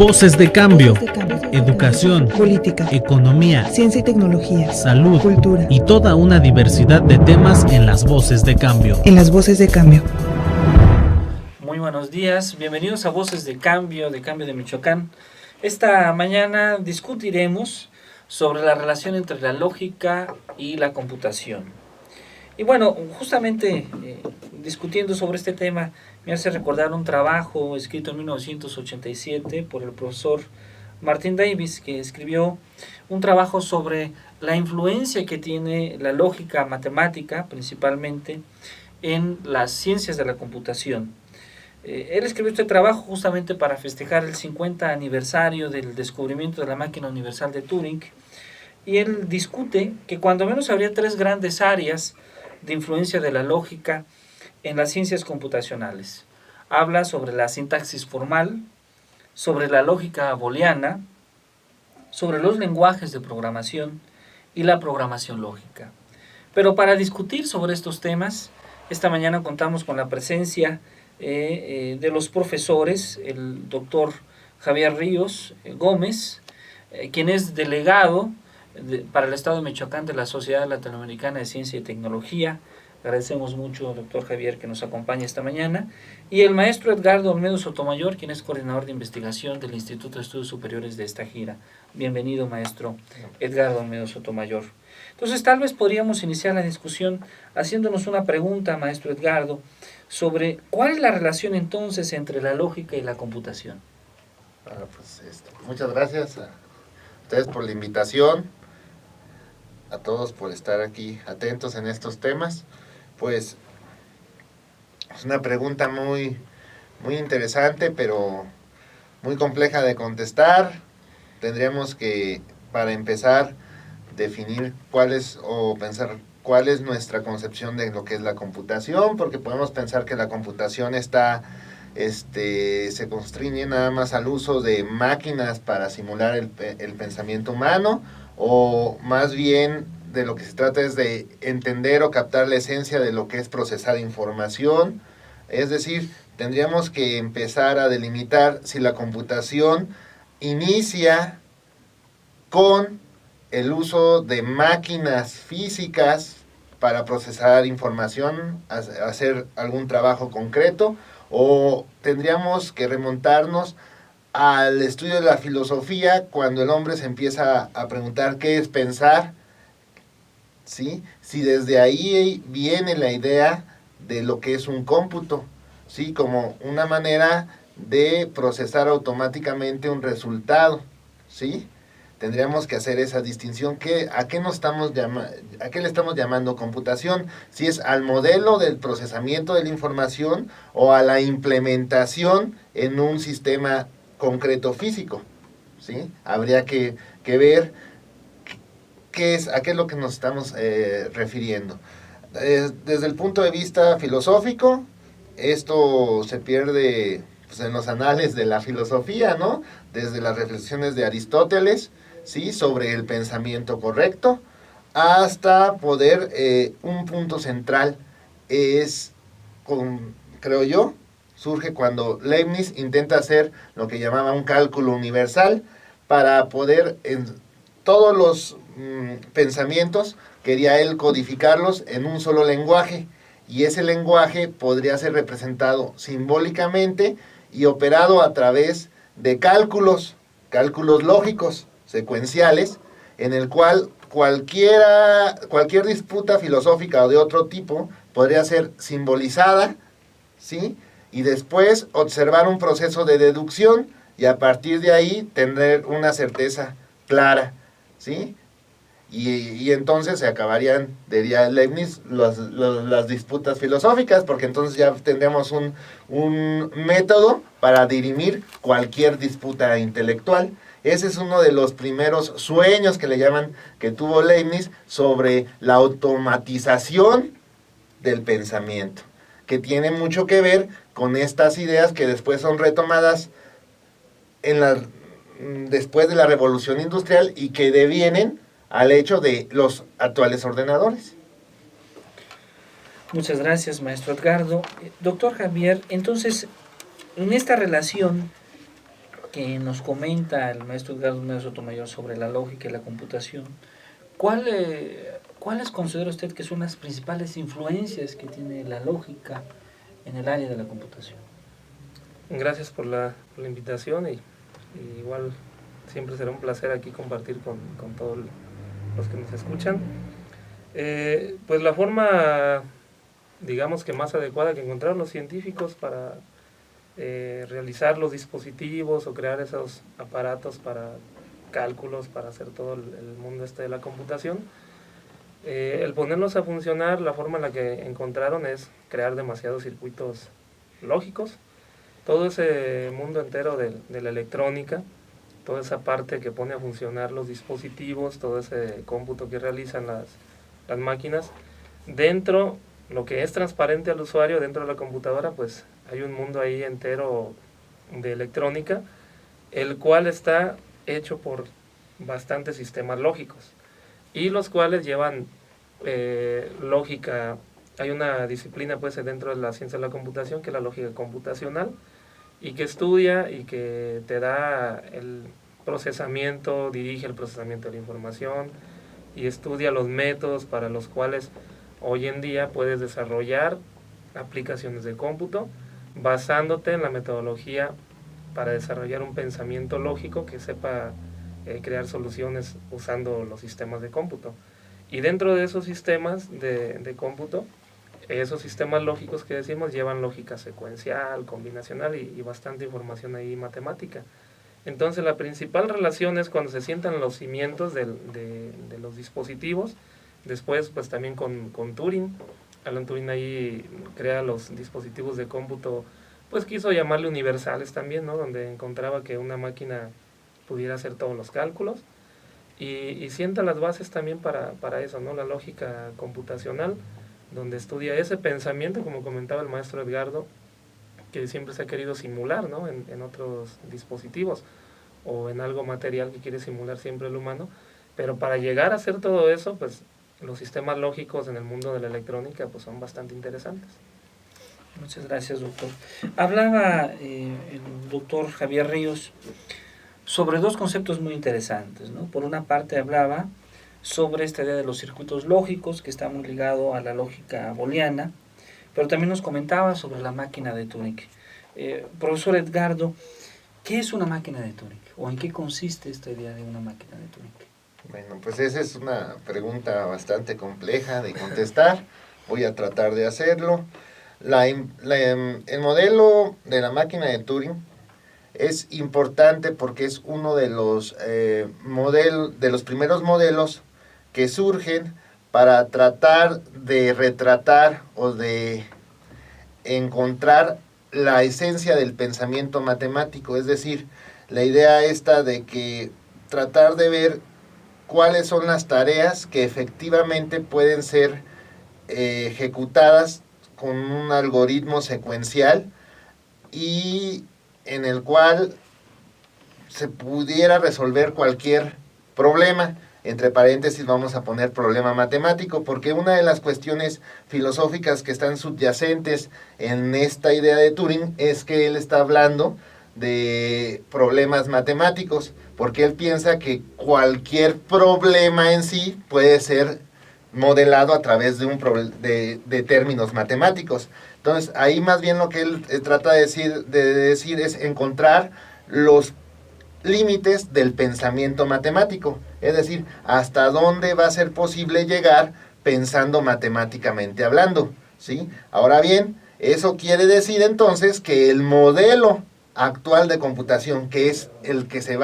Voces de cambio, educación, política, economía, ciencia y tecnología, salud, cultura y toda una diversidad de temas en las Voces de Cambio. En las Voces de Cambio. Muy buenos días, bienvenidos a Voces de Cambio de Michoacán. Esta mañana discutiremos sobre la relación entre la lógica y la computación. Y bueno, justamente discutiendo sobre este tema, me hace recordar un trabajo escrito en 1987 por el profesor Martin Davis, que escribió un trabajo sobre la influencia que tiene la lógica matemática, principalmente, en las ciencias de la computación. Él escribió este trabajo justamente para festejar el 50 aniversario del descubrimiento de la máquina universal de Turing, y él discute que cuando menos habría tres grandes áreas de influencia de la lógica en las ciencias computacionales. Habla sobre la sintaxis formal, sobre la lógica booleana, sobre los lenguajes de programación y la programación lógica. Pero para discutir sobre estos temas, esta mañana contamos con la presencia de los profesores, el doctor Javier Ríos Gómez, quien es delegado para el Estado de Michoacán de la Sociedad Latinoamericana de Ciencia y Tecnología. Agradecemos mucho, doctor Javier, que nos acompañe esta mañana. Y el maestro Edgardo Olmedo Sotomayor, quien es coordinador de investigación del Instituto de Estudios Superiores de esta gira. Bienvenido, maestro Edgardo Olmedo Sotomayor. Entonces, tal vez podríamos iniciar la discusión haciéndonos una pregunta, maestro Edgardo, sobre cuál es la relación entonces entre la lógica y la computación. Muchas gracias a ustedes por la invitación, a todos por estar aquí atentos en estos temas. Pues es una pregunta muy interesante, pero muy compleja de contestar. Tendríamos que, para empezar, definir pensar cuál es nuestra concepción de lo que es la computación, porque podemos pensar que la computación se constriñe nada más al uso de máquinas para simular el pensamiento humano, o más bien de lo que se trata es de entender o captar la esencia de lo que es procesar información. Es decir, tendríamos que empezar a delimitar si la computación inicia con el uso de máquinas físicas para procesar información, hacer algún trabajo concreto, o tendríamos que remontarnos al estudio de la filosofía cuando el hombre se empieza a preguntar qué es pensar, ¿sí? Si desde ahí viene la idea de lo que es un cómputo, ¿sí? Como una manera de procesar automáticamente un resultado, ¿sí? Tendríamos que hacer esa distinción. ¿A qué le estamos llamando computación? Si es al modelo del procesamiento de la información o a la implementación en un sistema concreto físico, ¿sí? Habría que ver a qué es lo que nos estamos refiriendo. Desde el punto de vista filosófico, esto se pierde en los anales de la filosofía, ¿no? Desde las reflexiones de Aristóteles, ¿sí? Sobre el pensamiento correcto, hasta poder, un punto central creo yo, surge cuando Leibniz intenta hacer lo que llamaba un cálculo universal para poder, en todos los pensamientos, quería él codificarlos en un solo lenguaje, y ese lenguaje podría ser representado simbólicamente y operado a través de cálculos lógicos, secuenciales, en el cual cualquier disputa filosófica o de otro tipo podría ser simbolizada, ¿sí? Y después observar un proceso de deducción y a partir de ahí tener una certeza clara, ¿sí? Y entonces se acabarían, diría Leibniz, las disputas filosóficas, porque entonces ya tendríamos un método para dirimir cualquier disputa intelectual. Ese es uno de los primeros sueños que tuvo Leibniz sobre la automatización del pensamiento, que tiene mucho que ver con estas ideas que después son retomadas después de la Revolución Industrial y que devienen al hecho de los actuales ordenadores. Muchas gracias, maestro Edgardo. Doctor Javier, entonces, en esta relación que nos comenta el maestro Edgardo Méndez Sotomayor sobre la lógica y la computación, ¿cuáles considera usted que son las principales influencias que tiene la lógica en el área de la computación? Gracias por la invitación y igual siempre será un placer aquí compartir con todos los que nos escuchan. Pues la forma, digamos que más adecuada que encontraron los científicos para realizar los dispositivos o crear esos aparatos para cálculos, para hacer todo el mundo de la computación, el ponerlos a funcionar, la forma en la que encontraron es crear demasiados circuitos lógicos. Todo ese mundo entero de la electrónica, toda esa parte que pone a funcionar los dispositivos, todo ese cómputo que realizan las máquinas, dentro, lo que es transparente al usuario, dentro de la computadora, pues hay un mundo ahí entero de electrónica, el cual está hecho por bastantes sistemas lógicos, y los cuales llevan lógica. Hay una disciplina pues dentro de la ciencia de la computación que es la lógica computacional, y que estudia y que te da el procesamiento, dirige el procesamiento de la información y estudia los métodos para los cuales hoy en día puedes desarrollar aplicaciones de cómputo basándote en la metodología para desarrollar un pensamiento lógico que sepa crear soluciones usando los sistemas de cómputo. Y dentro de esos sistemas de cómputo, esos sistemas lógicos que decimos llevan lógica secuencial, combinacional y bastante información ahí matemática. Entonces la principal relación es cuando se sientan los cimientos de los dispositivos. Después pues también con Turing. Alan Turing ahí crea los dispositivos de cómputo, pues quiso llamarle universales también, ¿no? Donde encontraba que una máquina pudiera hacer todos los cálculos. Y sienta las bases también para eso, ¿no? La lógica computacional, donde estudia ese pensamiento, como comentaba el maestro Edgardo, que siempre se ha querido simular, ¿no? en otros dispositivos o en algo material que quiere simular siempre el humano, pero para llegar a hacer todo eso, pues los sistemas lógicos en el mundo de la electrónica pues son bastante interesantes. Muchas gracias, doctor. Hablaba el doctor Javier Ríos sobre dos conceptos muy interesantes, ¿no? Por una parte hablaba sobre esta idea de los circuitos lógicos, que está muy ligado a la lógica booleana, pero también nos comentaba sobre la máquina de Turing. Profesor Edgardo, ¿qué es una máquina de Turing? ¿O en qué consiste esta idea de una máquina de Turing? Bueno, pues esa es una pregunta bastante compleja de contestar. Voy a tratar de hacerlo. El modelo de la máquina de Turing es importante porque es uno de los primeros modelos que surgen para tratar de retratar o de encontrar la esencia del pensamiento matemático, es decir, la idea esta de que tratar de ver cuáles son las tareas que efectivamente pueden ser ejecutadas con un algoritmo secuencial y en el cual se pudiera resolver cualquier problema. Entre paréntesis vamos a poner problema matemático, porque una de las cuestiones filosóficas que están subyacentes en esta idea de Turing es que él está hablando de problemas matemáticos, porque él piensa que cualquier problema en sí puede ser modelado a través de términos matemáticos. Entonces, ahí más bien lo que él trata de decir es encontrar los límites del pensamiento matemático, es decir, hasta dónde va a ser posible llegar pensando matemáticamente hablando, ¿sí? Ahora bien, eso quiere decir entonces que el modelo actual de computación, que es el que se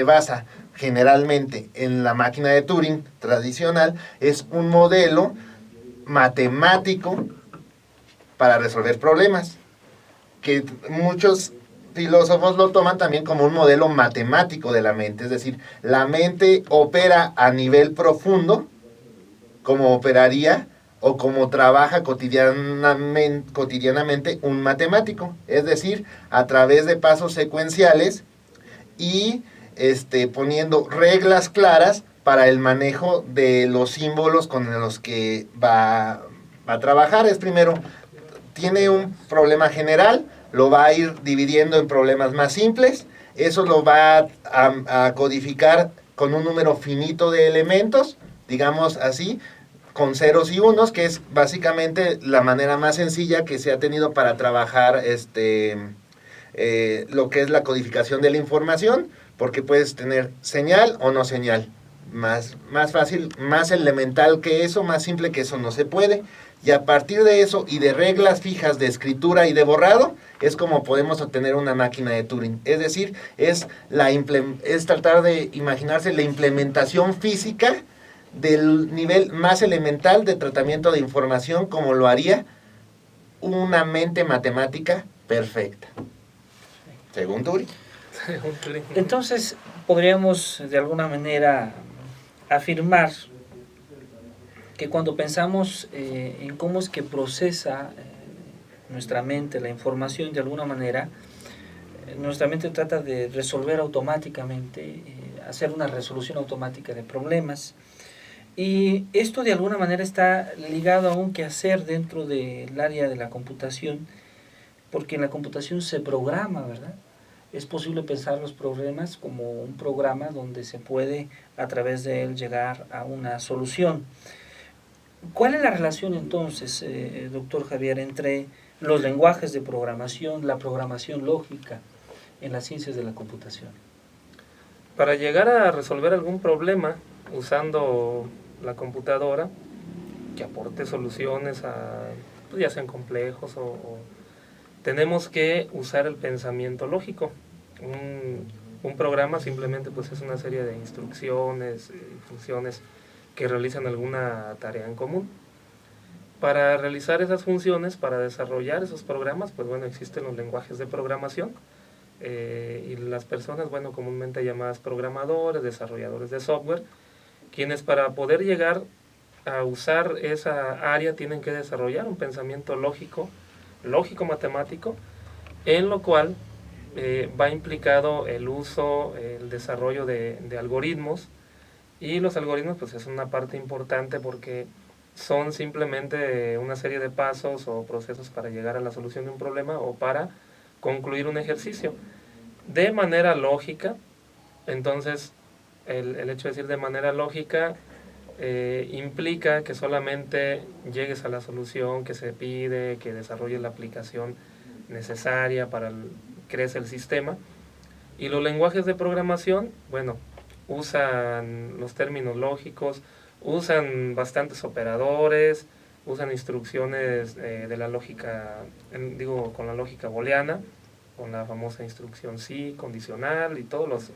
basa generalmente en la máquina de Turing tradicional, es un modelo matemático para resolver problemas, que muchos filósofos lo toman también como un modelo matemático de la mente, es decir, la mente opera a nivel profundo, como operaría o como trabaja cotidianamente un matemático, es decir, a través de pasos secuenciales y poniendo reglas claras para el manejo de los símbolos con los que va a trabajar. Es primero, tiene un problema general, lo va a ir dividiendo en problemas más simples eso lo va a codificar con un número finito de elementos, digamos así, con ceros y unos, que es básicamente la manera más sencilla que se ha tenido para trabajar lo que es la codificación de la información, porque puedes tener señal o no señal. Más fácil, más elemental que eso, más simple que eso no se puede. Y a partir de eso y de reglas fijas de escritura y de borrado, es como podemos obtener una máquina de Turing. Es decir, es tratar de imaginarse la implementación física del nivel más elemental de tratamiento de información, como lo haría una mente matemática perfecta, según Turing. Entonces, podríamos de alguna manera afirmar que cuando pensamos en cómo es que procesa nuestra mente la información, de alguna manera, nuestra mente trata de resolver automáticamente, hacer una resolución automática de problemas. Y esto de alguna manera está ligado a un quehacer dentro del área de la computación, porque en la computación se programa, ¿verdad? Es posible pensar los problemas como un programa donde se puede a través de él llegar a una solución. ¿Cuál es la relación entonces, doctor Javier, entre los lenguajes de programación, la programación lógica en las ciencias de la computación? Para llegar a resolver algún problema usando la computadora, que aporte soluciones pues ya sean complejos o tenemos que usar el pensamiento lógico. Un programa simplemente pues es una serie de instrucciones, funciones que realizan alguna tarea en común. Para realizar esas funciones, para desarrollar esos programas, pues bueno, existen los lenguajes de programación y las personas, bueno, comúnmente llamadas programadores, desarrolladores de software, quienes para poder llegar a usar esa área tienen que desarrollar un pensamiento lógico-matemático, en lo cual va implicado el uso, el desarrollo de algoritmos, y los algoritmos pues es una parte importante porque son simplemente una serie de pasos o procesos para llegar a la solución de un problema o para concluir un ejercicio de manera lógica. Entonces el hecho de decir de manera lógica implica que solamente llegues a la solución que se pide, que desarrolles la aplicación necesaria para crece el sistema. Y los lenguajes de programación, bueno, usan los términos lógicos, usan bastantes operadores, usan instrucciones de la lógica, con la lógica booleana, con la famosa instrucción sí, condicional y todas las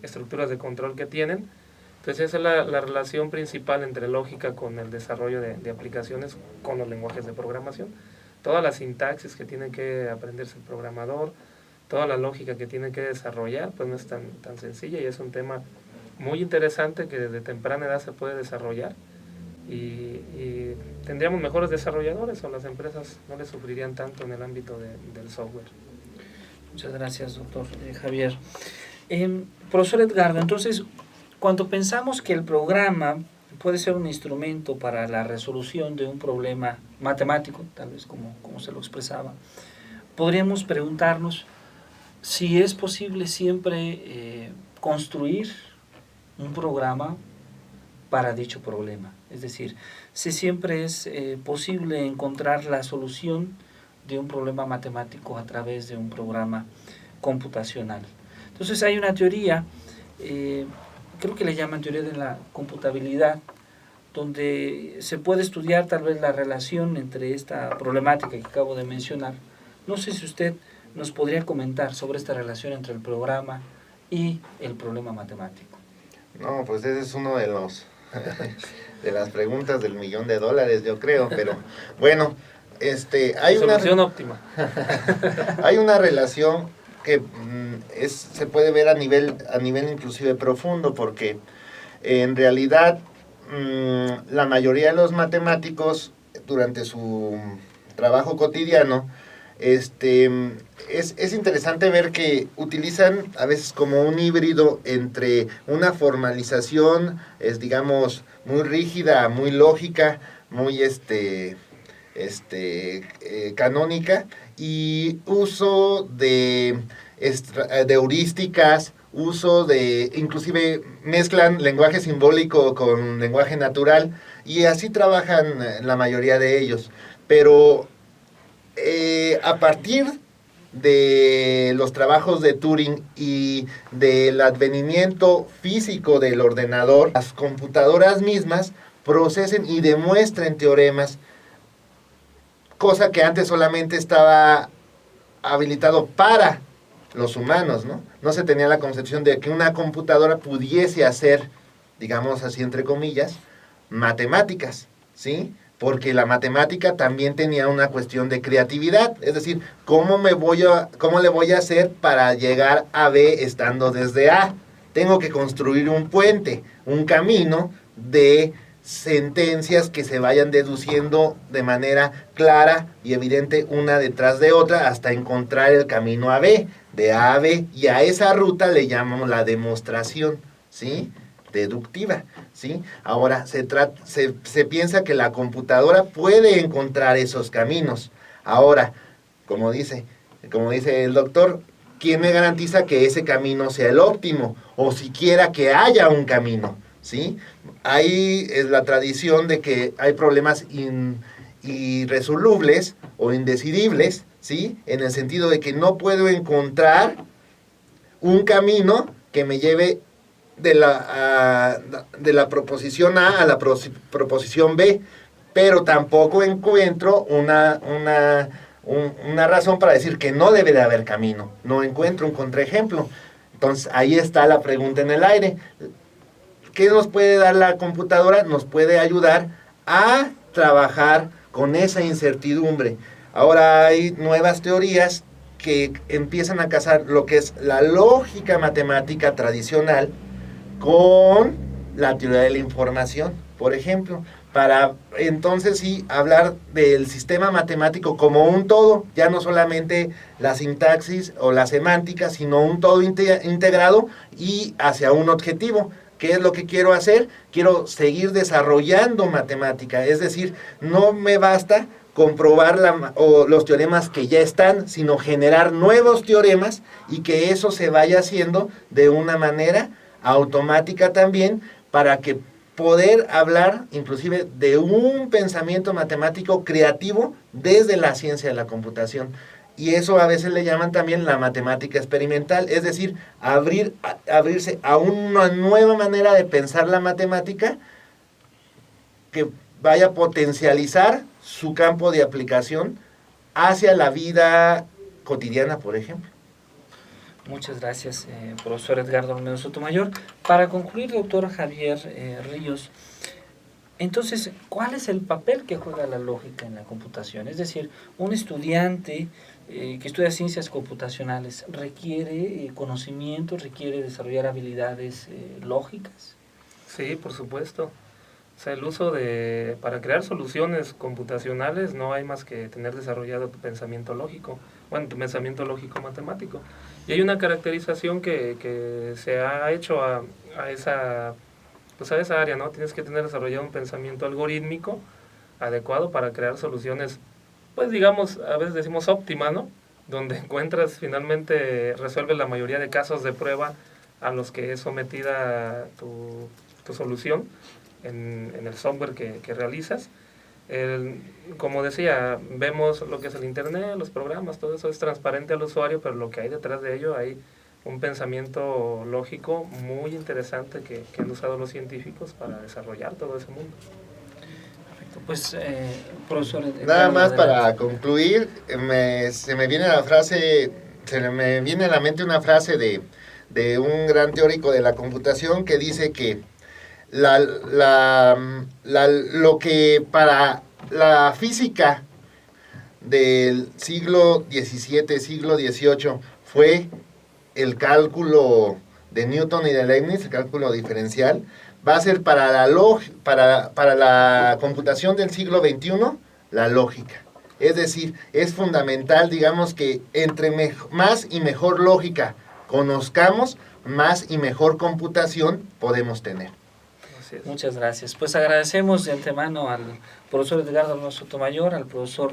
estructuras de control que tienen. Entonces esa es la relación principal entre lógica con el desarrollo de aplicaciones con los lenguajes de programación. Toda la sintaxis que tiene que aprenderse el programador, toda la lógica que tiene que desarrollar, pues no es tan sencilla y es un tema muy interesante que desde temprana edad se puede desarrollar y tendríamos mejores desarrolladores o las empresas no le sufrirían tanto en el ámbito del software. Muchas gracias, doctor Javier. Profesor Edgardo, entonces, cuando pensamos que el programa puede ser un instrumento para la resolución de un problema matemático, tal vez como se lo expresaba, podríamos preguntarnos si es posible siempre construir un programa para dicho problema. Es decir, si siempre es posible encontrar la solución de un problema matemático a través de un programa computacional. Entonces hay una teoría, creo que le llaman teoría de la computabilidad, donde se puede estudiar tal vez la relación entre esta problemática que acabo de mencionar. No sé si usted nos podría comentar sobre esta relación entre el programa y el problema matemático. No, pues ese es uno de de las preguntas del $1.000.000, yo creo, pero bueno, hay solución óptima. Hay una relación que se puede ver a nivel inclusive profundo, porque en realidad la mayoría de los matemáticos durante su trabajo cotidiano es interesante ver que utilizan a veces como un híbrido entre una formalización, digamos, muy rígida, muy lógica, muy canónica, y uso de de heurísticas, uso de, inclusive mezclan lenguaje simbólico con lenguaje natural, y así trabajan la mayoría de ellos. Pero a partir de los trabajos de Turing y del advenimiento físico del ordenador, las computadoras mismas procesen y demuestren teoremas, cosa que antes solamente estaba habilitado para los humanos, ¿no? No se tenía la concepción de que una computadora pudiese hacer, digamos así entre comillas, matemáticas, ¿sí? Porque la matemática también tenía una cuestión de creatividad, es decir, ¿cómo le voy a hacer para llegar a B estando desde A? Tengo que construir un puente, un camino de sentencias que se vayan deduciendo de manera clara y evidente una detrás de otra hasta encontrar el camino a B, de A a B, y a esa ruta le llamamos la demostración, ¿sí? Deductiva, ¿sí? Ahora, se piensa que la computadora puede encontrar esos caminos. Ahora, como dice el doctor, ¿quién me garantiza que ese camino sea el óptimo? O siquiera que haya un camino, ¿sí? Hay la tradición de que hay problemas irresolubles o indecidibles, ¿sí? En el sentido de que no puedo encontrar un camino que me lleve de la proposición A a la proposición B, pero tampoco encuentro una razón para decir que no debe de haber camino. No encuentro un contraejemplo. Entonces, ahí está la pregunta en el aire. ¿Qué nos puede dar la computadora? Nos puede ayudar a trabajar con esa incertidumbre. Ahora hay nuevas teorías que empiezan a casar lo que es la lógica matemática tradicional con la teoría de la información, por ejemplo, para entonces sí hablar del sistema matemático como un todo, ya no solamente la sintaxis o la semántica, sino un todo integrado y hacia un objetivo. ¿Qué es lo que quiero hacer? Quiero seguir desarrollando matemática, es decir, no me basta comprobar los teoremas que ya están, sino generar nuevos teoremas y que eso se vaya haciendo de una manera automática también, para que poder hablar inclusive de un pensamiento matemático creativo desde la ciencia de la computación. Y eso a veces le llaman también la matemática experimental, es decir, abrirse a una nueva manera de pensar la matemática que vaya a potencializar su campo de aplicación hacia la vida cotidiana, por ejemplo. Muchas gracias, profesor Edgardo Olmedo Sotomayor. Para concluir, doctor Javier Ríos, entonces, ¿cuál es el papel que juega la lógica en la computación? Es decir, un estudiante que estudia ciencias computacionales requiere conocimiento, requiere desarrollar habilidades lógicas. Sí, por supuesto. O sea, el uso para crear soluciones computacionales no hay más que tener desarrollado tu pensamiento lógico, tu pensamiento lógico matemático. Y hay una caracterización que se ha hecho a esa área, ¿no? Tienes que tener desarrollado un pensamiento algorítmico adecuado para crear soluciones, pues digamos, a veces decimos óptimas, ¿no? Donde finalmente resuelves la mayoría de casos de prueba a los que es sometida tu solución en el software que realizas. Como decía, vemos lo que es el internet, los programas, todo eso es transparente al usuario, pero lo que hay detrás de ello hay un pensamiento lógico muy interesante que han usado los científicos para desarrollar todo ese mundo. Perfecto, pues profesor... Nada más para concluir, se me viene a la mente una frase de un gran teórico de la computación que dice que lo que para la física del siglo XVII, siglo XVIII fue el cálculo de Newton y de Leibniz, el cálculo diferencial, va a ser para la computación del siglo XXI la lógica. Es decir, es fundamental, digamos, que entre más y mejor lógica conozcamos, más y mejor computación podemos tener. Muchas gracias. Pues agradecemos de antemano al profesor Edgardo Olmedo Sotomayor, al profesor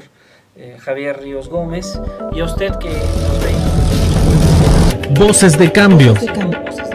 Javier Ríos Gómez y a usted que nos ve. Voces de cambio. Voces de cambio.